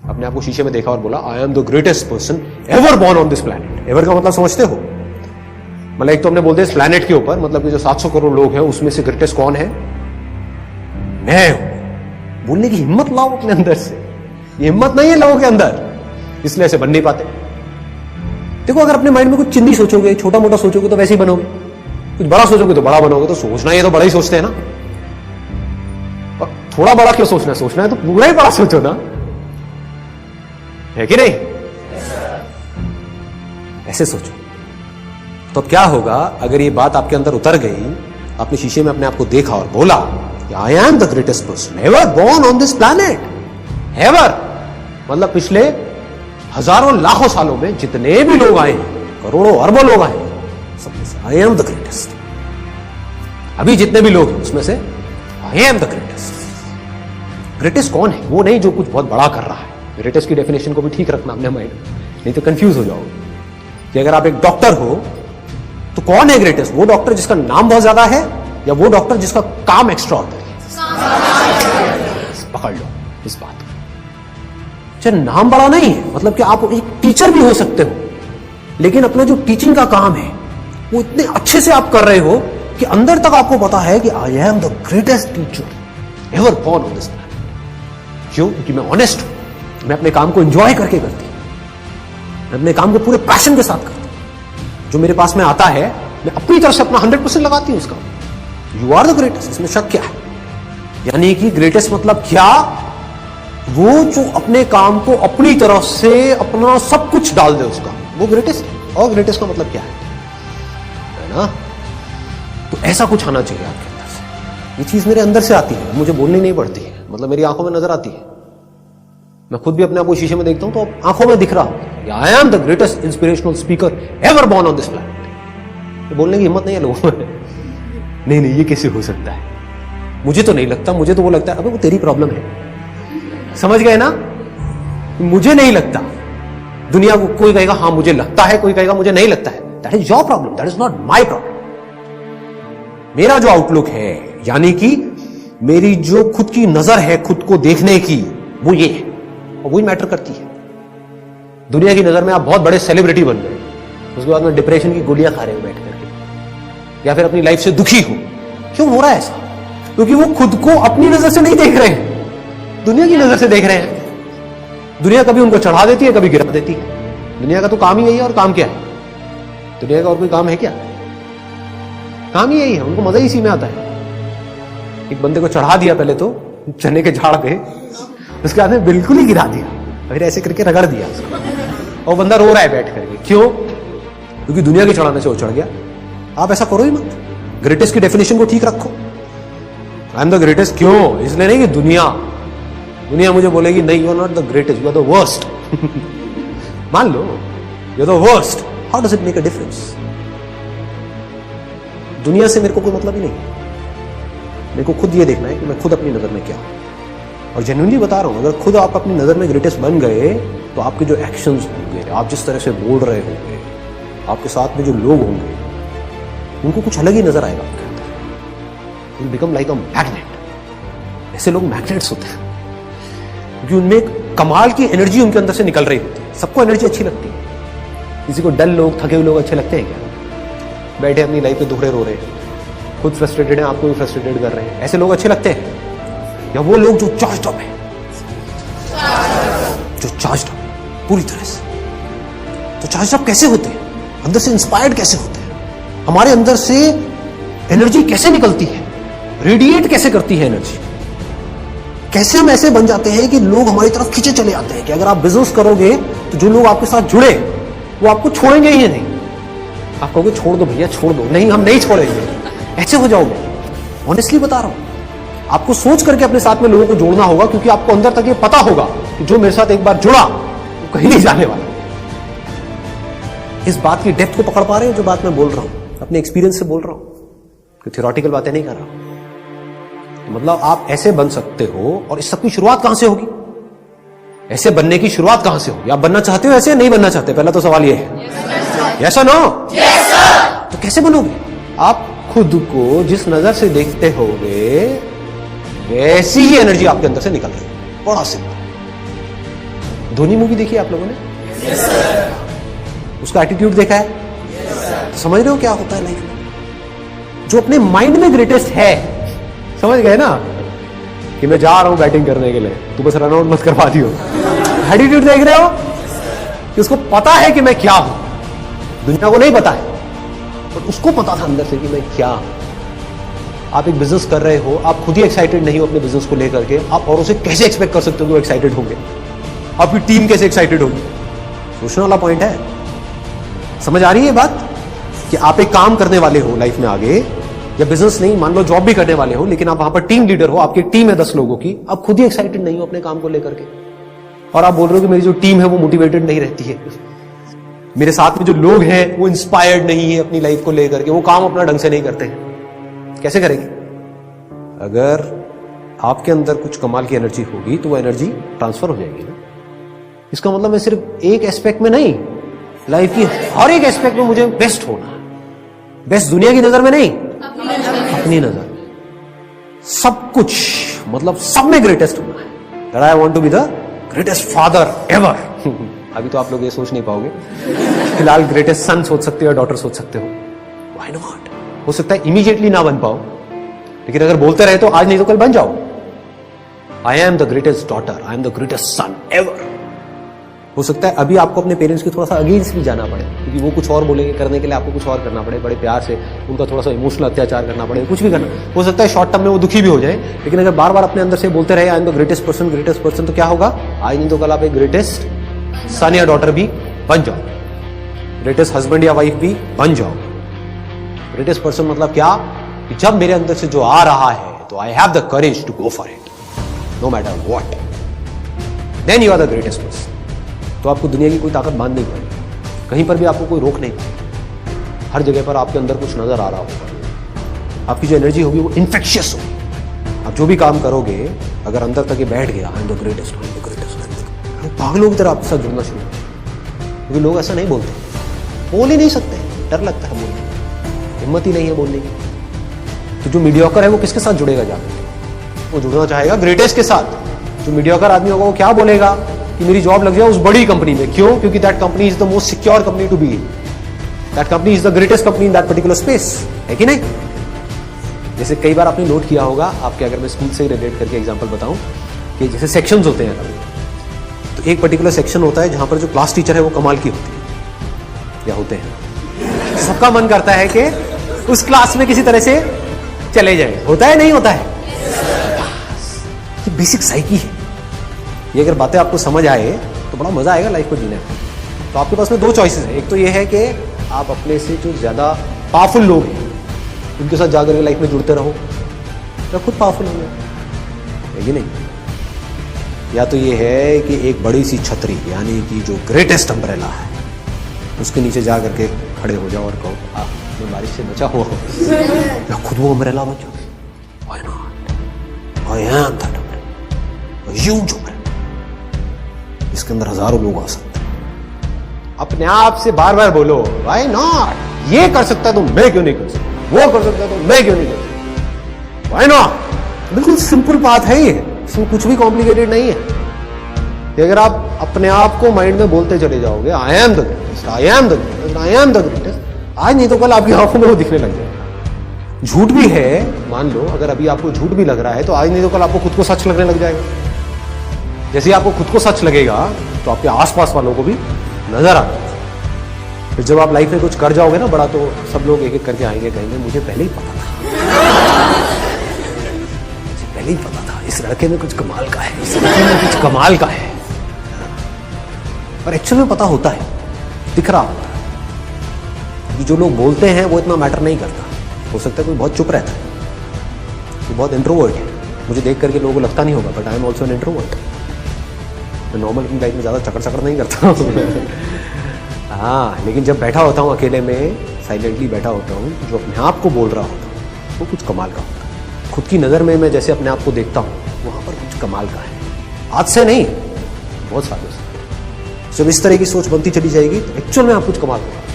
अपने आप को शीशे में देखा और बोला आई am the greatest person ever born on this planet. Ever का मतलब समझते हो? मतलब एक तो हमने बोल दिया इस प्लैनेट के ऊपर, मतलब कि जो 700 करोड़ लोग हैं उसमें से ग्रेटेस्ट कौन है? मैं हूं। बोलने की हिम्मत लाओ अपने अंदर से। ये हिम्मत नहीं है लोगों के अंदर, इसलिए ऐसे बन नहीं पाते। देखो, अगर अपने माइंड में कुछ चिंदी सोचोगे, छोटा मोटा सोचोगे तो वैसे ही बनोगे, कुछ बड़ा सोचोगे तो बड़ा बनोगे। तो सोचना ही है तो बड़ा ही सोचते हैं ना। और थोड़ा बड़ा क्यों सोचना है? सोचना है तो पूरा ही बड़ा सोचो ना, है कि नहीं? ऐसे सोचो। तो अब क्या होगा अगर ये बात आपके अंदर उतर गई, आपने शीशे में अपने आप को देखा और बोला आई am the greatest person ever born on this planet. Ever मतलब पिछले हजारों लाखों सालों में जितने भी लोग आए हैं, करोड़ों अरबों लोग आए हैं, सब में से आई एम द ग्रेटेस्ट। अभी जितने भी लोग हैं उसमें से आई एम द ग्रेटेस्ट। ग्रेटेस्ट कौन है? वो नहीं जो कुछ बहुत बड़ा कर रहा है। ग्रेटेस्ट की डेफिनेशन को भी ठीक रखना अपने माइंड में, नहीं तो कंफ्यूज हो जाओगे कि अगर आप एक डॉक्टर हो तो कौन है ग्रेटेस्ट? वो डॉक्टर जिसका नाम बहुत ज्यादा है या वो डॉक्टर जिसका काम एक्स्ट्राऑर्डिनरी है? पकड़ लो इस बात को। चाहे नाम बड़ा नहीं है, मतलब कि आप एक टीचर भी हो सकते हो, लेकिन अपना जो टीचिंग का काम है वो इतने अच्छे से आप कर रहे हो कि अंदर तक आपको पता है कि आई am the greatest teacher ever born on this planet. क्यों? क्योंकि मैं ऑनेस्ट हूं, मैं अपने काम को एंजॉय करके करती हूं, मैं अपने काम को पूरे पैशन के साथ करती हूं। जो मेरे पास में आता है मैं अपनी तरफ से अपना 100% लगाती हूं उसका। यू आर द ग्रेटेस्ट, इसमें शक क्या है? यानी कि ग्रेटेस्ट मतलब क्या? वो जो अपने काम को अपनी तरफ से अपना सब कुछ डाल दे उसका, वो ग्रेटेस्ट है। और ग्रेटेस्ट का मतलब क्या है ना? तो ऐसा कुछ आना चाहिए आपके अंदर से। ये चीज मेरे अंदर से आती है, मुझे बोलनी नहीं पड़ती है, मतलब मेरी आंखों में नजर आती है। मैं खुद भी अपने आप को शीशे में देखता हूं तो आंखों में दिख रहा हूं आई am the greatest inspirational speaker ever born on this planet. बोलने की हिम्मत नहीं है लोगों में। नहीं नहीं, ये कैसे हो सकता है? मुझे तो नहीं लगता। मुझे तो वो लगता है अबे वो तेरी प्रॉब्लम है, समझ गए ना? मुझे नहीं लगता। दुनिया को कोई कहेगा हाँ मुझे लगता है, कोई कहेगा मुझे नहीं लगता है। That is your problem, that is not my problem. मेरा जो आउटलुक है, यानी कि मेरी जो खुद की नजर है खुद को देखने की, वो ये है और वही मैटर करती है। दुनिया की नजर में आप बहुत बड़े सेलिब्रिटी बन गए, उसके बाद में डिप्रेशन की गोलियां खा रहे हो बैठ करके, या फिर अपनी लाइफ से दुखी हो। क्यों हो रहा है ऐसा? क्योंकि वो खुद को अपनी नजर से नहीं देख रहे हैं, दुनिया की नजर से देख रहे हैं। दुनिया कभी उनको चढ़ा देती है, कभी गिरा देती है। दुनिया का तो काम ही यही है। और काम क्या है दुनिया का? और कोई काम है क्या? काम ही यही है। उनको मजा ही इसी में आता है। एक बंदे को चढ़ा दिया पहले तो चने के झाड़ पे, उसके बाद में बिल्कुल ही गिरा दिया, फिर ऐसे करके रगड़ दिया उसको, और बंदा रो रहा है बैठ करके। क्यों? क्योंकि दुनिया के चढ़ाने से वो चढ़ गया। आप ऐसा करो ही मत। ग्रेटेस्ट की डेफिनेशन को ठीक रखो। आई एम द ग्रेटेस्ट क्यों? इसलिए नहीं कि दुनिया मुझे बोलेगी नहीं you are not the greatest, you are the worst. मान लो you are the worst, how does it make a difference? दुनिया से मेरे को कोई मतलब ही नहीं। मेरे को खुद ये देखना है कि मैं खुद अपनी नजर में क्या हूं। और जेन्युइनली बता रहा हूं, अगर खुद आप अपनी नजर में ग्रेटेस्ट बन गए तो आपके जो एक्शंस होंगे, आप जिस तरह से बोल रहे होंगे, आपके साथ में जो लोग होंगे, उनको कुछ अलग ही नजर आएगा आपके अंदर। You become like a magnet. ऐसे लोग मैग्नेट्स होते हैं क्योंकि उनमें एक कमाल की एनर्जी उनके अंदर से निकल रही होती है। सबको एनर्जी अच्छी लगती है। किसी को डल लोग, थके हुए लोग अच्छे लगते हैं क्या? बैठे अपनी लाइफ पे दुखड़े रो रहे हैं, खुद फ्रस्ट्रेटेड है, आपको भी फ्रस्ट्रेटेड कर रहे हैं, ऐसे लोग अच्छे लगते हैं? या वो लोग जो चार्ज्ड अप है, जो चार्ज्ड अप पूरी तरह से? तो चार्ज्ड अप कैसे होते हैं? अंदर से इंस्पायर्ड कैसे होते हैं? हमारे अंदर से एनर्जी कैसे निकलती है? रेडिएट कैसे करती है एनर्जी? कैसे हम ऐसे बन जाते हैं कि लोग हमारी तरफ खींचे चले आते हैं कि अगर आप बिजनेस करोगे तो जो लोग आपके साथ जुड़े वो आपको छोड़ेंगे ही नहीं। आप कहोगे छोड़ दो भैया, छोड़ दो। नहीं, हम नहीं छोड़ेंगे। ऐसे हो जाओगे। ऑनेस्टली बता रहा हूं। आपको सोच करके अपने साथ में लोगों को जोड़ना होगा, क्योंकि आपको अंदर तक ये पता होगा कि जो मेरे साथ एक बार जुड़ा वो कहीं नहीं जाने वाला। इस बात की डेप्थ को पकड़ पा रहे हो? जो बात मैं बोल रहा हूं अपने एक्सपीरियंस से बोल रहा हूं, कोई थियोरेटिकल बातें नहीं कर रहा हूं। मतलब आप ऐसे बन सकते हो। और इस सब की शुरुआत कहां से होगी? ऐसे बनने की शुरुआत कहां से होगी? आप बनना चाहते हो ऐसे? नहीं बनना चाहते? पहला तो सवाल ये है। यस और नो? Yes sir. तो कैसे बनोगे? आप खुद को जिस नजर से देखते होगे वैसी ही एनर्जी आपके अंदर से निकल रही है। बड़ा सिंपल। धोनी मूवी देखी है आप लोगों ने? Yes, sir. उसका एटीट्यूड देखा है? Yes, sir. तो समझ रहे हो क्या होता है लाइफ में? जो अपने माइंड में ग्रेटेस्ट है, समझ गए ना कि मैं जा रहा हूं बैटिंग करने के लिए, तू बस रन आउट मत करवा दियो। एटीट्यूड देख रहे हो कि उसको पता है कि मैं क्या हूं, दुनिया को नहीं पता है, पर उसको पता था अंदर से कि मैं क्या हूं। आप एक बिजनेस कर रहे हो, आप खुद ही एक्साइटेड नहीं हो अपने बिजनेस को लेकर के, आप औरों से कैसे एक्सपेक्ट कर सकते हो कि वो एक्साइटेड होंगे? आपकी टीम कैसे एक्साइटेड होगी? सोचने वाला पॉइंट है। समझ आ रही है बात कि आप एक काम करने वाले हो लाइफ में आगे, या बिजनेस नहीं, मान लो जॉब भी करने वाले हो, लेकिन आप वहां पर टीम लीडर हो, आपकी टीम है 10 लोगों की, आप खुद ही एक्साइटेड नहीं हो अपने काम को लेकर के, और आप बोल रहे हो कि मेरी जो टीम है वो मोटिवेटेड नहीं रहती है, मेरे साथ में जो लोग हैं वो इंस्पायर्ड नहीं है अपनी लाइफ को लेकर के, वो काम अपना ढंग से नहीं करते हैं। कैसे करेंगे? अगर आपके अंदर कुछ कमाल की एनर्जी होगी तो वो एनर्जी ट्रांसफर हो जाएगी ना। इसका मतलब मैं सिर्फ एक एस्पेक्ट में नहीं, लाइफ की हर एक एस्पेक्ट में मुझे बेस्ट होना है। बेस्ट दुनिया की नजर में नहीं, अपनी नजर में। सब कुछ मतलब सब में ग्रेटेस्ट होना है। That I want to be the greatest father ever. अभी तो आप लोग ये सोच नहीं पाओगे, फिलहाल ग्रेटेस्ट सन सोच सकते हो या डॉटर सोच सकते हो। Why not? हो सकता है इमीडिएटली ना बन पाओ, लेकिन अगर बोलते रहे तो आज नहीं तो कल बन जाओ। I am the greatest daughter, I am the greatest son ever. हो सकता है अभी आपको अपने पेरेंट्स की थोड़ा सा अगेंस्ट भी जाना पड़े, क्योंकि वो कुछ और बोलेंगे, करने के लिए आपको कुछ और करना पड़े, बड़े प्यार से उनका थोड़ा सा इमोशनल अत्याचार करना पड़े, कुछ भी करना हो सकता है। शॉर्ट टर्म में वो दुखी भी हो जाए, लेकिन अगर बार बार अपने अंदर से बोलते रहे आई एम द ग्रेटेस्ट पर्सन, तो क्या होगा? आज नहीं तो कल आप एक ग्रेटेस्ट सन या डॉटर भी बन जाओ, ग्रेटेस्ट हस्बैंड या वाइफ भी बन जाओ। ग्रेटेस्ट पर्सन मतलब क्या? कि जब मेरे अंदर से जो आ रहा है तो I have the courage to go for it, no matter what, then you are the greatest person. तो आपको दुनिया की कोई ताकत बांध नहीं पाएगी, कहीं पर भी आपको कोई रोक नहीं पाएगी। हर जगह पर आपके अंदर कुछ नजर आ रहा होगा, आपकी जो एनर्जी होगी वो इन्फेक्शियस होगी। आप जो भी काम करोगे, अगर अंदर तक ये बैठ गया आई एम द ग्रेटेस्ट, पागलों की तरह आपके साथ जुड़ना शुरू, क्योंकि लोग ऐसा नहीं बोलते, बोल ही नहीं सकते, डर लगता है बोलने, हिम्मत ही नहीं है बोलने की। तो जो मीडियोकर है वो किसके साथ जुड़ेगा जाकर? वो जुड़ना चाहेगा ग्रेटेस्ट के साथ। जो मीडियोकर आदमी होगा वो क्या बोलेगा कि मेरी जॉब लग जाए उस बड़ी कंपनी में। क्यों? क्योंकि that company is the most secure company to be in, that company is the greatest company in that particular space, है कि नहीं? जैसे कई बार आपने नोट किया होगा, आपके अगर मैं स्कूल से ही रिलेट करके एग्जांपल बताऊं, कि जैसे सेक्शंस होते हैं, तो एक पर्टिकुलर सेक्शन होता है जहां पर जो क्लास टीचर है वो कमाल की होती है या होते हैं। सबका मन करता है कि उस क्लास में किसी तरह से चले जाए, होता है नहीं होता है? ये बेसिक साइकी है। ये अगर बातें आपको समझ आए तो बड़ा मजा आएगा लाइफ को जीने में। तो आपके पास में दो चॉइसेस है। एक तो ये है कि आप अपने से जो ज्यादा पावरफुल लोग हैं उनके साथ जाकर के लाइफ में जुड़ते रहो, या खुद पावरफुल हो जाए, ये नहीं। या तो ये है कि एक बड़ी सी छतरी, यानी कि जो ग्रेटेस्ट अम्ब्रेला है, उसके नीचे जा करके खड़े हो जाओ और कहो मैं बारिश से बचा हुआ हूँ, मैं खुद वो अम्ब्रेला बन जाऊँ। Why not? I am that umbrella, a huge umbrella। इसके अंदर हजारों लोग आ सकते हैं। अपने आप से बार बार बोलो Why not? ये कर सकता तो मैं क्यों नहीं कर सकता, वो कर सकता तो मैं क्यों नहीं कर सकता। Why not? बिल्कुल सिंपल बात है ये, इसमें कुछ भी कॉम्प्लिकेटेड नहीं है। कि अगर आप अपने आप को माइंड में बोलते चले जाओगे आई am the greatest, I am the greatest, I am the greatest, आज नहीं तो कल आपकी आंखों में वो दिखने लग जाएगा। झूठ भी है, मान लो अगर अभी आपको झूठ भी लग रहा है तो आज नहीं तो कल आपको खुद को सच लगने लग जाएगा। जैसे आपको खुद को सच लगेगा तो आपके आसपास वालों को भी नजर आएगा। फिर जब आप लाइफ में कुछ कर जाओगे ना बड़ा, तो सब लोग एक एक करके आएंगे, कहेंगे मुझे पहले ही पता था, मुझे पहले ही पता था इस लड़के में कुछ कमाल का है, इस लड़के में कुछ कमाल का है। पर एक्चुअली में पता होता है, दिख रहा होता है। जो लोग बोलते हैं वो इतना मैटर नहीं करता। हो सकता है कोई बहुत चुप रहता है, कोई बहुत इंट्रोवर्ट है, मुझे देख करके लोगों को लगता नहीं होगा, but I am also an introvert. मैं नॉर्मल अपनी लाइफ में ज़्यादा चक्कर चक्कर नहीं करता हूँ। हाँ, लेकिन जब बैठा होता हूँ अकेले में, साइलेंटली बैठा होता हूँ, जो अपने आप को बोल रहा होता हूँ वो कुछ कमाल का होता है। खुद की नज़र में मैं जैसे अपने आप को देखता हूँ वहाँ पर कुछ कमाल का है। आज से नहीं, बहुत सालों से। जब इस तरह की सोच बनती चली जाएगी तो एक्चुअल में आप कुछ कमाल होगा।